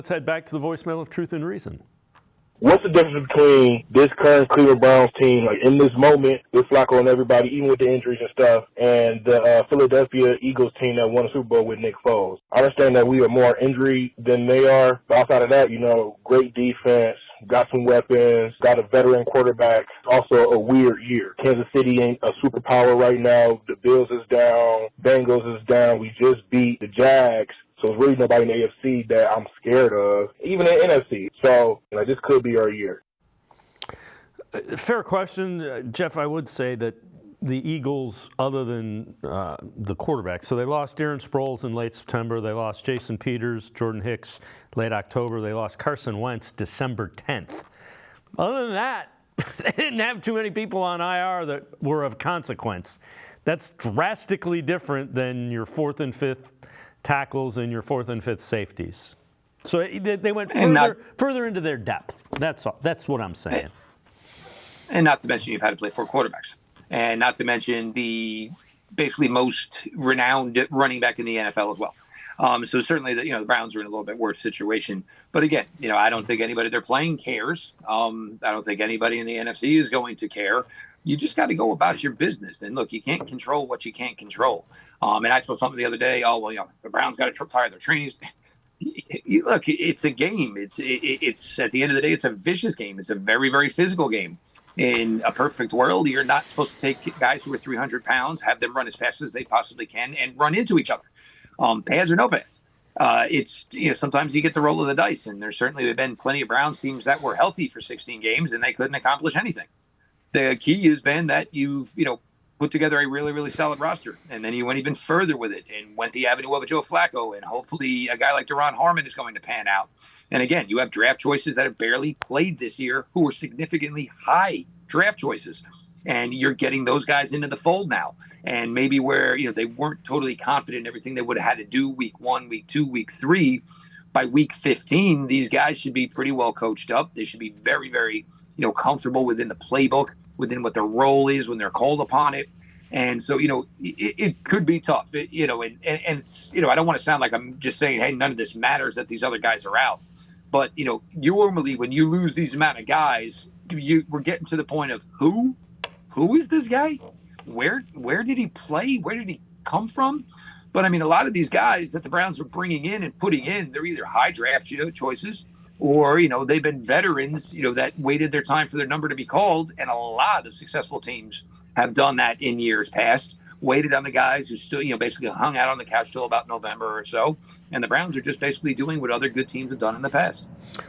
Let's head back to the voicemail of Truth and Reason. What's the difference between this current Cleveland Browns team, like in this moment, with Flacco and everybody, even with the injuries and stuff, and the Philadelphia Eagles team that won a Super Bowl with Nick Foles? I understand that we are more injury than they are, but outside of that, great defense, got some weapons, got a veteran quarterback. Also a weird year. Kansas City ain't a superpower right now. The Bills is down. Bengals is down. We just beat the Jags. So there's really nobody in the AFC that I'm scared of, even in the NFC. So this could be our year. Fair question. Jeff, I would say that the Eagles, other than the quarterback, so they lost Darren Sproles in late September. They lost Jason Peters, Jordan Hicks, late October. They lost Carson Wentz December 10th. Other than that, they didn't have too many people on IR that were of consequence. That's drastically different than your fourth and fifth tackles and your fourth and fifth safeties. So they went further into their depth. That's all. That's what I'm saying. And not to mention you've had to play 4 quarterbacks. And not to mention the basically most renowned running back in the NFL as well. So certainly the Browns are in a little bit worse situation. But again, I don't think anybody they're playing cares. I don't think anybody in the NFC is going to care. You just got to go about your business. And look, you can't control what you can't control. And I saw something the other day. The Browns got to fire their trainees. Look, it's a game. It's at the end of the day, it's a vicious game. It's a very, very physical game. In a perfect world, you're not supposed to take guys who are 300 pounds, have them run as fast as they possibly can, and run into each other. Pads or no pads. It's sometimes you get the roll of the dice, and there's certainly been plenty of Browns teams that were healthy for 16 games and they couldn't accomplish anything. The key has been that you've put together a really, really solid roster, and then you went even further with it and went the avenue of a Joe Flacco, and hopefully a guy like Deron Harmon is going to pan out. And again, you have draft choices that have barely played this year who are significantly high draft choices, and you're getting those guys into the fold now. And maybe where they weren't totally confident in everything they would have had to do week 1, week 2, week 3, by week 15, these guys should be pretty well coached up. They should be very, very comfortable within the playbook, within what their role is when they're called upon it. And so, it could be tough, and it's, I don't want to sound like I'm just saying, hey, none of this matters that these other guys are out. But, you normally when you lose these amount of guys, we're getting to the point of who is this guy? Where did he play? Where did he come from? But, a lot of these guys that the Browns are bringing in and putting in, they're either high draft choices or, they've been veterans, that waited their time for their number to be called. And a lot of successful teams have done that in years past, waited on the guys who still, basically hung out on the couch till about November or so. And the Browns are just basically doing what other good teams have done in the past.